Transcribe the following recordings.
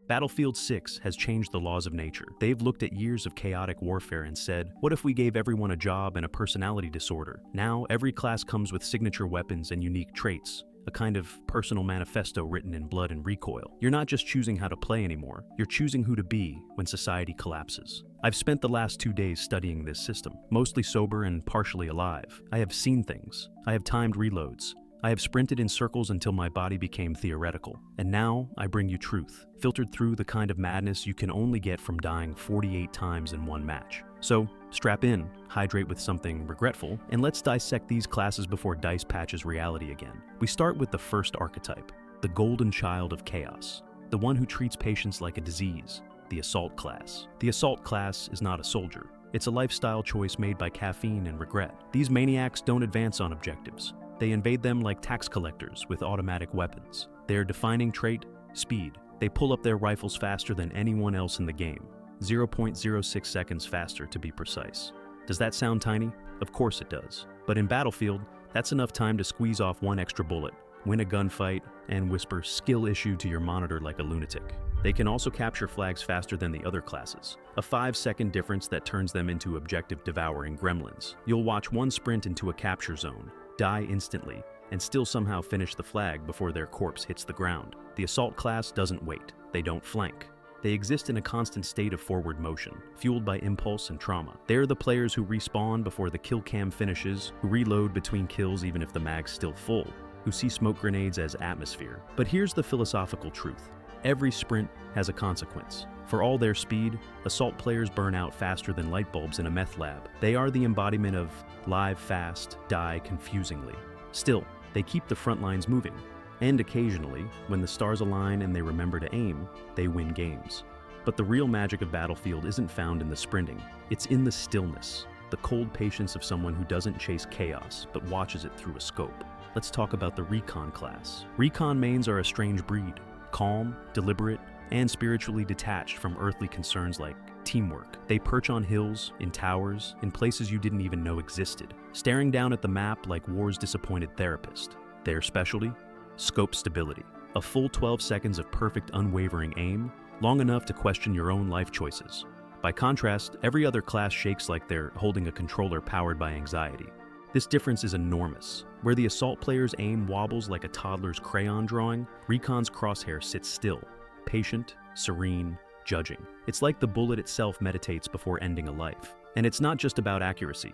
Battlefield 6 has changed the laws of nature. They've looked at years of chaotic warfare and said, what if we gave everyone a job and a personality disorder? Now, every class comes with signature weapons and unique traits, a kind of personal manifesto written in blood and recoil. You're not just choosing how to play anymore, you're choosing who to be when society collapses. I've spent the last 2 days studying this system, mostly sober and partially alive. I have seen things. I have timed reloads. I have sprinted in circles until my body became theoretical. And now, I bring you truth, filtered through the kind of madness you can only get from dying 48 times in one match. So, strap in, hydrate with something regretful, and let's dissect these classes before DICE patches reality again. We start with the first archetype, the golden child of chaos, the one who treats patience like a disease, the Assault class. The Assault class is not a soldier. It's a lifestyle choice made by caffeine and regret. These maniacs don't advance on objectives. They invade them like tax collectors with automatic weapons. Their defining trait, speed. They pull up their rifles faster than anyone else in the game. 0.06 seconds faster to be precise. Does that sound tiny? Of course it does. But in Battlefield, that's enough time to squeeze off one extra bullet, win a gunfight, and whisper skill issue to your monitor like a lunatic. They can also capture flags faster than the other classes, a 5-second difference that turns them into objective-devouring gremlins. You'll watch one sprint into a capture zone, die instantly, and still somehow finish the flag before their corpse hits the ground. The Assault class doesn't wait. They don't flank. They exist in a constant state of forward motion, fueled by impulse and trauma. They're the players who respawn before the kill cam finishes, who reload between kills even if the mag's still full, who see smoke grenades as atmosphere. But here's the philosophical truth. Every sprint has a consequence. For all their speed, Assault players burn out faster than light bulbs in a meth lab. They are the embodiment of live fast, die confusingly. Still, they keep the front lines moving. And occasionally, when the stars align and they remember to aim, they win games. But the real magic of Battlefield isn't found in the sprinting. It's in the stillness, the cold patience of someone who doesn't chase chaos, but watches it through a scope. Let's talk about the Recon class. Recon mains are a strange breed, calm, deliberate, and spiritually detached from earthly concerns like teamwork. They perch on hills, in towers, in places you didn't even know existed, staring down at the map like war's disappointed therapist. Their specialty? Scope stability. A full 12 seconds of perfect unwavering aim, long enough to question your own life choices. By contrast, every other class shakes like they're holding a controller powered by anxiety. This difference is enormous. Where the Assault player's aim wobbles like a toddler's crayon drawing, Recon's crosshair sits still, patient, serene, judging. It's like the bullet itself meditates before ending a life. And it's not just about accuracy.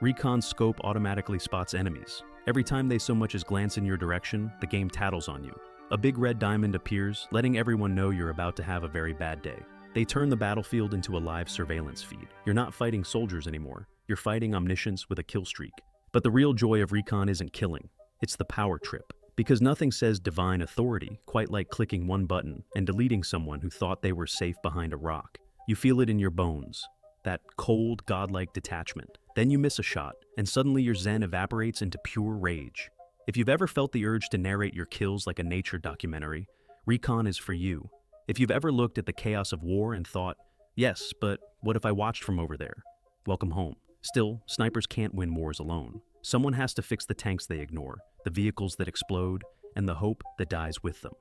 Recon's scope automatically spots enemies. Every time they so much as glance in your direction, the game tattles on you. A big red diamond appears, letting everyone know you're about to have a very bad day. They turn the battlefield into a live surveillance feed. You're not fighting soldiers anymore. You're fighting omniscience with a kill streak. But the real joy of Recon isn't killing. It's the power trip. Because nothing says divine authority quite like clicking one button and deleting someone who thought they were safe behind a rock. You feel it in your bones. That cold, godlike detachment. Then you miss a shot, and suddenly your zen evaporates into pure rage. If you've ever felt the urge to narrate your kills like a nature documentary, Recon is for you. If you've ever looked at the chaos of war and thought, yes, but what if I watched from over there? Welcome home. Still, snipers can't win wars alone. Someone has to fix the tanks they ignore, the vehicles that explode, and the hope that dies with them.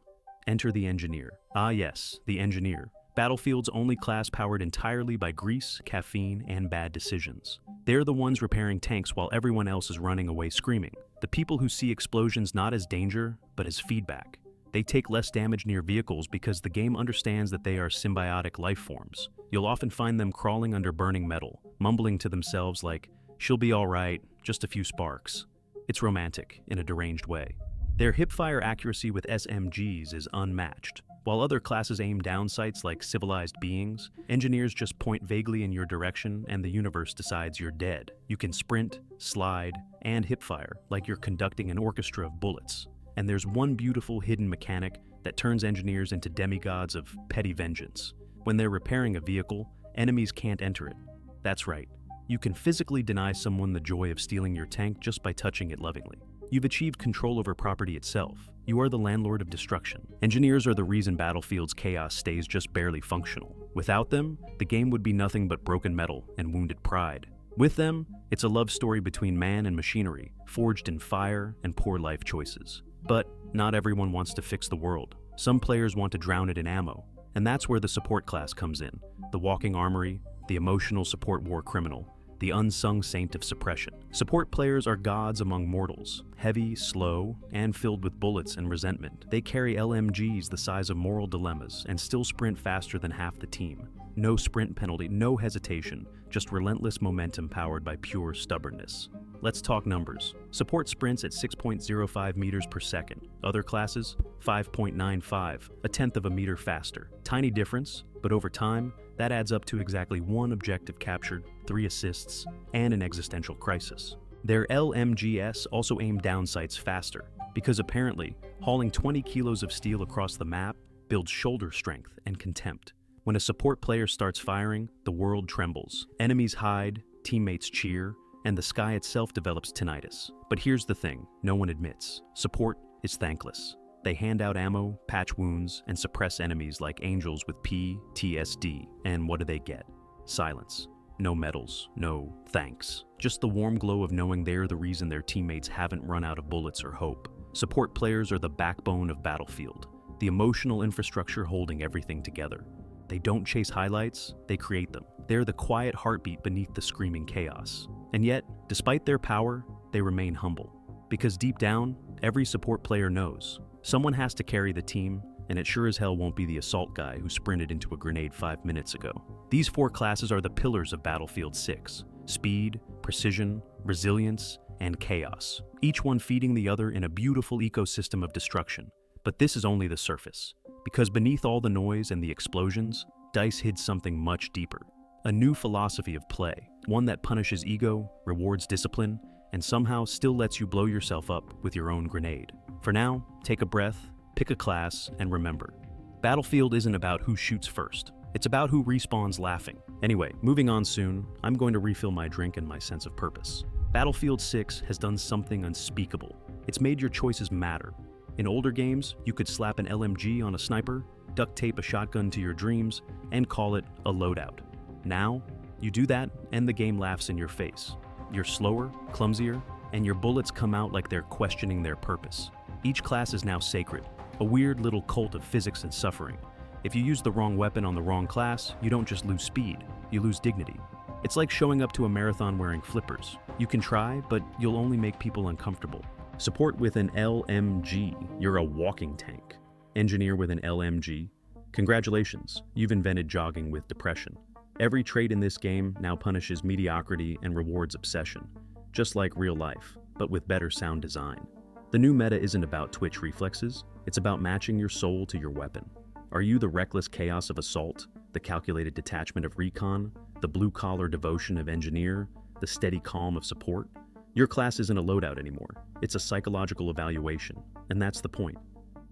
Enter the engineer. Ah yes, the engineer. Battlefield's only class powered entirely by grease, caffeine, and bad decisions. They're the ones repairing tanks while everyone else is running away screaming. The people who see explosions not as danger, but as feedback. They take less damage near vehicles because the game understands that they are symbiotic life forms. You'll often find them crawling under burning metal, mumbling to themselves like, "She'll be all right, just a few sparks." It's romantic, in a deranged way. Their hipfire accuracy with SMGs is unmatched. While other classes aim down sights like civilized beings, engineers just point vaguely in your direction and the universe decides you're dead. You can sprint, slide, and hipfire like you're conducting an orchestra of bullets. And there's one beautiful hidden mechanic that turns engineers into demigods of petty vengeance. When they're repairing a vehicle, enemies can't enter it. That's right. You can physically deny someone the joy of stealing your tank just by touching it lovingly. You've achieved control over property itself. You are the landlord of destruction. Engineers are the reason Battlefield's chaos stays just barely functional. Without them, the game would be nothing but broken metal and wounded pride. With them, it's a love story between man and machinery, forged in fire and poor life choices. But not everyone wants to fix the world. Some players want to drown it in ammo, And that's where the support class comes in. The walking armory, the emotional support war criminal, the unsung saint of suppression. Support players are gods among mortals, heavy, slow, and filled with bullets and resentment. They carry LMGs the size of moral dilemmas and still sprint faster than half the team. No sprint penalty, no hesitation, just relentless momentum powered by pure stubbornness. Let's talk numbers. Support sprints at 6.05 meters per second. Other classes, 5.95, a tenth of a meter faster. Tiny difference, but over time, that adds up to exactly 1 objective captured, 3 assists, and an existential crisis. Their LMGs also aim down sights faster, because apparently, hauling 20 kilos of steel across the map builds shoulder strength and contempt. When a support player starts firing, the world trembles. Enemies hide, teammates cheer, and the sky itself develops tinnitus. But here's the thing, no one admits. Support is thankless. They hand out ammo, patch wounds, and suppress enemies like angels with PTSD. And what do they get? Silence. No medals, no thanks. Just the warm glow of knowing they're the reason their teammates haven't run out of bullets or hope. Support players are the backbone of Battlefield, the emotional infrastructure holding everything together. They don't chase highlights, they create them. They're the quiet heartbeat beneath the screaming chaos. And yet, despite their power, they remain humble. Because deep down, every support player knows someone has to carry the team, and it sure as hell won't be the Assault guy who sprinted into a grenade 5 minutes ago. These 4 classes are the pillars of Battlefield 6: speed, precision, resilience, and chaos, each one feeding the other in a beautiful ecosystem of destruction. But this is only the surface, because beneath all the noise and the explosions, DICE hid something much deeper. A new philosophy of play, one that punishes ego, rewards discipline, and somehow still lets you blow yourself up with your own grenade. For now, take a breath, pick a class, and remember, Battlefield isn't about who shoots first. It's about who respawns laughing. Anyway, moving on soon, I'm going to refill my drink and my sense of purpose. Battlefield 6 has done something unspeakable. It's made your choices matter. In older games, you could slap an LMG on a sniper, duct tape a shotgun to your dreams, and call it a loadout. Now, you do that, and the game laughs in your face. You're slower, clumsier, and your bullets come out like they're questioning their purpose. Each class is now sacred, a weird little cult of physics and suffering. If you use the wrong weapon on the wrong class, you don't just lose speed, you lose dignity. It's like showing up to a marathon wearing flippers. You can try, but you'll only make people uncomfortable. Support with an LMG, you're a walking tank. Engineer with an LMG, congratulations, you've invented jogging with depression. Every trait in this game now punishes mediocrity and rewards obsession, just like real life, but with better sound design. The new meta isn't about twitch reflexes, it's about matching your soul to your weapon. Are you the reckless chaos of Assault, the calculated detachment of Recon, the blue-collar devotion of Engineer, the steady calm of Support? Your class isn't a loadout anymore, it's a psychological evaluation, and that's the point.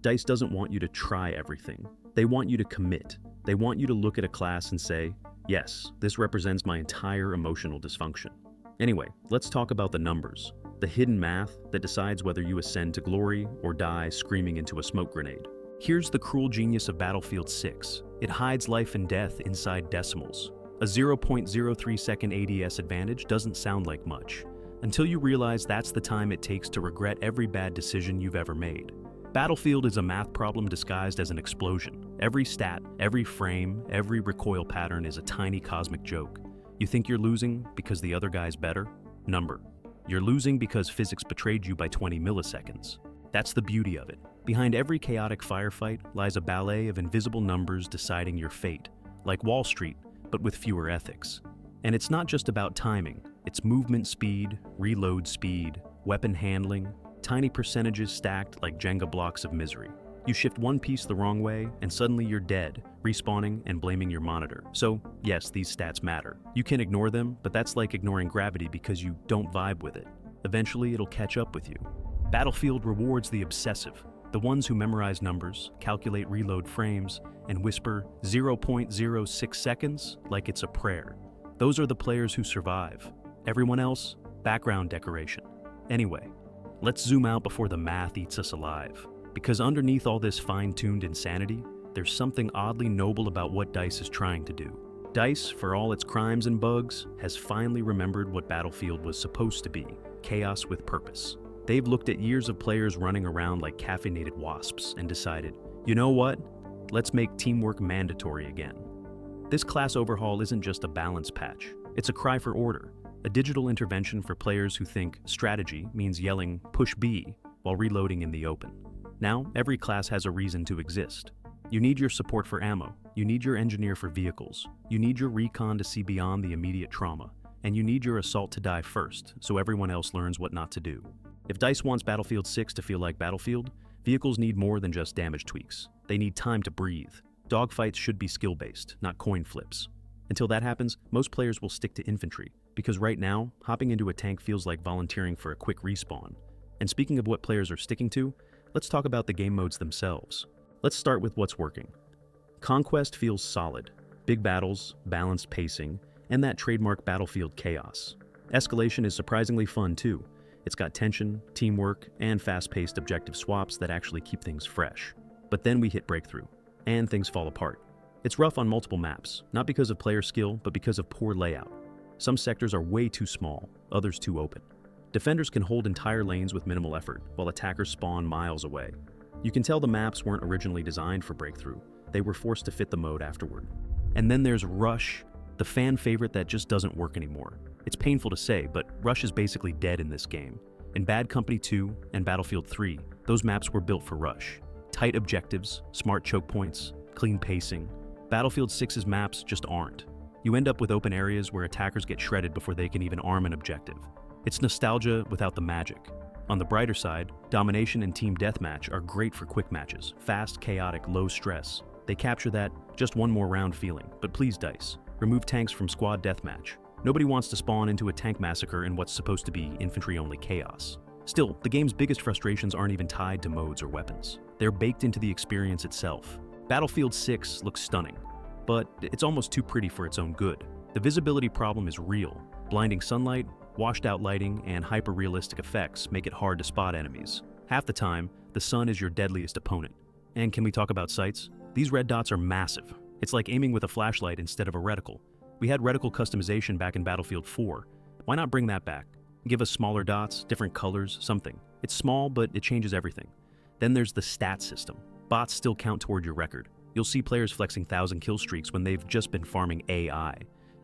DICE doesn't want you to try everything, they want you to commit. They want you to look at a class and say, yes, this represents my entire emotional dysfunction. Anyway, let's talk about the numbers, the hidden math that decides whether you ascend to glory or die screaming into a smoke grenade. Here's the cruel genius of Battlefield 6. It hides life and death inside decimals. A 0.03 second ADS advantage doesn't sound like much, until you realize that's the time it takes to regret every bad decision you've ever made. Battlefield is a math problem disguised as an explosion. Every stat, every frame, every recoil pattern is a tiny cosmic joke. You think you're losing because the other guy's better? Number. You're losing because physics betrayed you by 20 milliseconds. That's the beauty of it. Behind every chaotic firefight lies a ballet of invisible numbers deciding your fate, like Wall Street, but with fewer ethics. And it's not just about timing, it's movement speed, reload speed, weapon handling, tiny percentages stacked like Jenga blocks of misery. You shift one piece the wrong way, and suddenly you're dead, respawning and blaming your monitor. So, yes, these stats matter. You can ignore them, but that's like ignoring gravity because you don't vibe with it. Eventually, it'll catch up with you. Battlefield rewards the obsessive, the ones who memorize numbers, calculate reload frames, and whisper 0.06 seconds like it's a prayer. Those are the players who survive. Everyone else, background decoration. Anyway, let's zoom out before the math eats us alive. Because underneath all this fine-tuned insanity, there's something oddly noble about what DICE is trying to do. DICE, for all its crimes and bugs, has finally remembered what Battlefield was supposed to be, chaos with purpose. They've looked at years of players running around like caffeinated wasps and decided, you know what? let's make teamwork mandatory again. This class overhaul isn't just a balance patch, it's a cry for order, a digital intervention for players who think strategy means yelling "push B" while reloading in the open. Now, every class has a reason to exist. You need your support for ammo, you need your engineer for vehicles, you need your recon to see beyond the immediate trauma, and you need your assault to die first so everyone else learns what not to do. If DICE wants Battlefield 6 to feel like Battlefield, vehicles need more than just damage tweaks. They need time to breathe. Dogfights should be skill-based, not coin flips. Until that happens, most players will stick to infantry, because right now, hopping into a tank feels like volunteering for a quick respawn. And speaking of what players are sticking to, let's talk about the game modes themselves. Let's start with what's working. Conquest feels solid. Big battles, balanced pacing, and that trademark Battlefield chaos. Escalation is surprisingly fun too. It's got tension, teamwork, and fast-paced objective swaps that actually keep things fresh. But then we hit breakthrough, and things fall apart. It's rough on multiple maps, not because of player skill, but because of poor layout. Some sectors are way too small, others too open. Defenders can hold entire lanes with minimal effort, while attackers spawn miles away. You can tell the maps weren't originally designed for breakthrough. They were forced to fit the mode afterward. And then there's Rush, the fan favorite that just doesn't work anymore. It's painful to say, but Rush is basically dead in this game. In Bad Company 2 and Battlefield 3, those maps were built for Rush. Tight objectives, smart choke points, clean pacing. Battlefield 6's maps just aren't. You end up with open areas where attackers get shredded before they can even arm an objective. It's nostalgia without the magic. On the brighter side, Domination and Team Deathmatch are great for quick matches, fast, chaotic, low stress. They capture that just one more round feeling, but please DICE, remove tanks from squad deathmatch. Nobody wants to spawn into a tank massacre in what's supposed to be infantry-only chaos. Still, the game's biggest frustrations aren't even tied to modes or weapons. They're baked into the experience itself. Battlefield 6 looks stunning, but it's almost too pretty for its own good. The visibility problem is real. Blinding sunlight, washed-out lighting, and hyper-realistic effects make it hard to spot enemies. Half the time, the sun is your deadliest opponent. And can we talk about sights? These red dots are massive. It's like aiming with a flashlight instead of a reticle. We had reticle customization back in Battlefield 4. Why not bring that back? Give us smaller dots, different colors, something. It's small, but it changes everything. Then there's the stat system. Bots still count toward your record. You'll see players flexing 1,000 kill streaks when they've just been farming AI.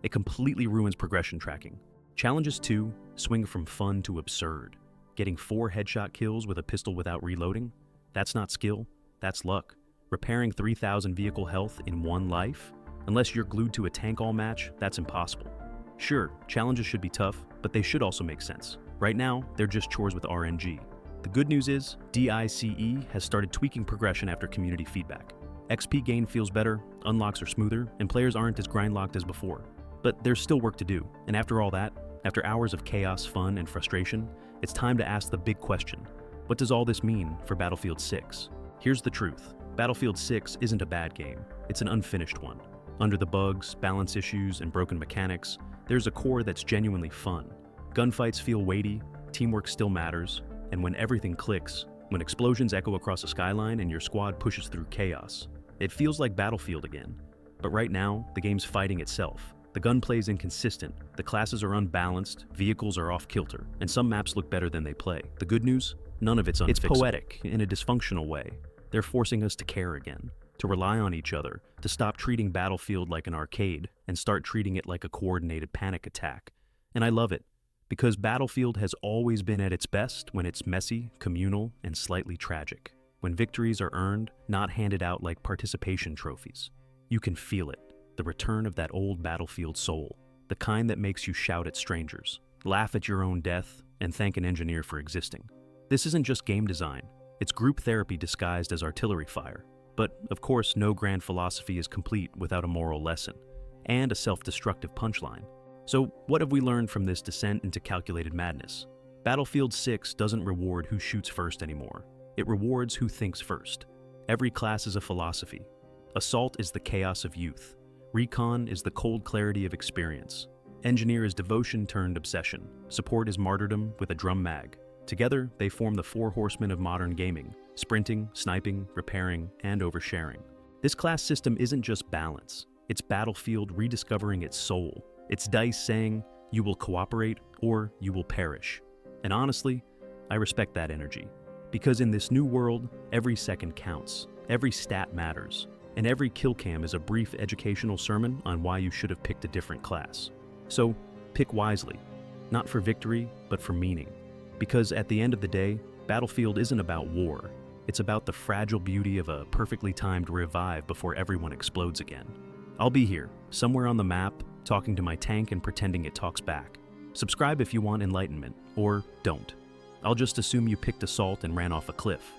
It completely ruins progression tracking. Challenges 2 swing from fun to absurd. Getting 4 headshot kills with a pistol without reloading? That's not skill, that's luck. Repairing 3,000 vehicle health in one life? Unless you're glued to a tank all match, that's impossible. Sure, challenges should be tough, but they should also make sense. Right now, they're just chores with RNG. The good news is, DICE has started tweaking progression after community feedback. XP gain feels better, unlocks are smoother, and players aren't as grind-locked as before. But there's still work to do, and after all that, after hours of chaos, fun, and frustration, it's time to ask the big question. What does all this mean for Battlefield 6? Here's the truth. Battlefield 6 isn't a bad game. It's an unfinished one. Under the bugs, balance issues, and broken mechanics, there's a core that's genuinely fun. Gunfights feel weighty, teamwork still matters, and when everything clicks, when explosions echo across a skyline and your squad pushes through chaos, it feels like Battlefield again. But right now, the game's fighting itself. The gunplay's inconsistent, the classes are unbalanced, vehicles are off-kilter, and some maps look better than they play. The good news? None of it's unfixable. It's poetic, in a dysfunctional way. They're forcing us to care again, to rely on each other, to stop treating Battlefield like an arcade and start treating it like a coordinated panic attack. And I love it, because Battlefield has always been at its best when it's messy, communal, and slightly tragic. When victories are earned, not handed out like participation trophies. You can feel it. The return of that old Battlefield soul, the kind that makes you shout at strangers, laugh at your own death, and thank an engineer for existing. This isn't just game design, it's group therapy disguised as artillery fire. But, of course, no grand philosophy is complete without a moral lesson, and a self-destructive punchline. So, what have we learned from this descent into calculated madness? Battlefield 6 doesn't reward who shoots first anymore. It rewards who thinks first. Every class is a philosophy. Assault is the chaos of youth. Recon is the cold clarity of experience. Engineer is devotion turned obsession. Support is martyrdom with a drum mag. Together, they form the 4 horsemen of modern gaming: sprinting, sniping, repairing, and oversharing. This class system isn't just balance. It's Battlefield rediscovering its soul. It's DICE saying, you will cooperate or you will perish. And honestly, I respect that energy. Because in this new world, every second counts. Every stat matters. And every kill cam is a brief educational sermon on why you should have picked a different class. So, pick wisely. Not for victory, but for meaning. Because at the end of the day, Battlefield isn't about war. It's about the fragile beauty of a perfectly timed revive before everyone explodes again. I'll be here, somewhere on the map, talking to my tank and pretending it talks back. Subscribe if you want enlightenment, or don't. I'll just assume you picked Assault and ran off a cliff.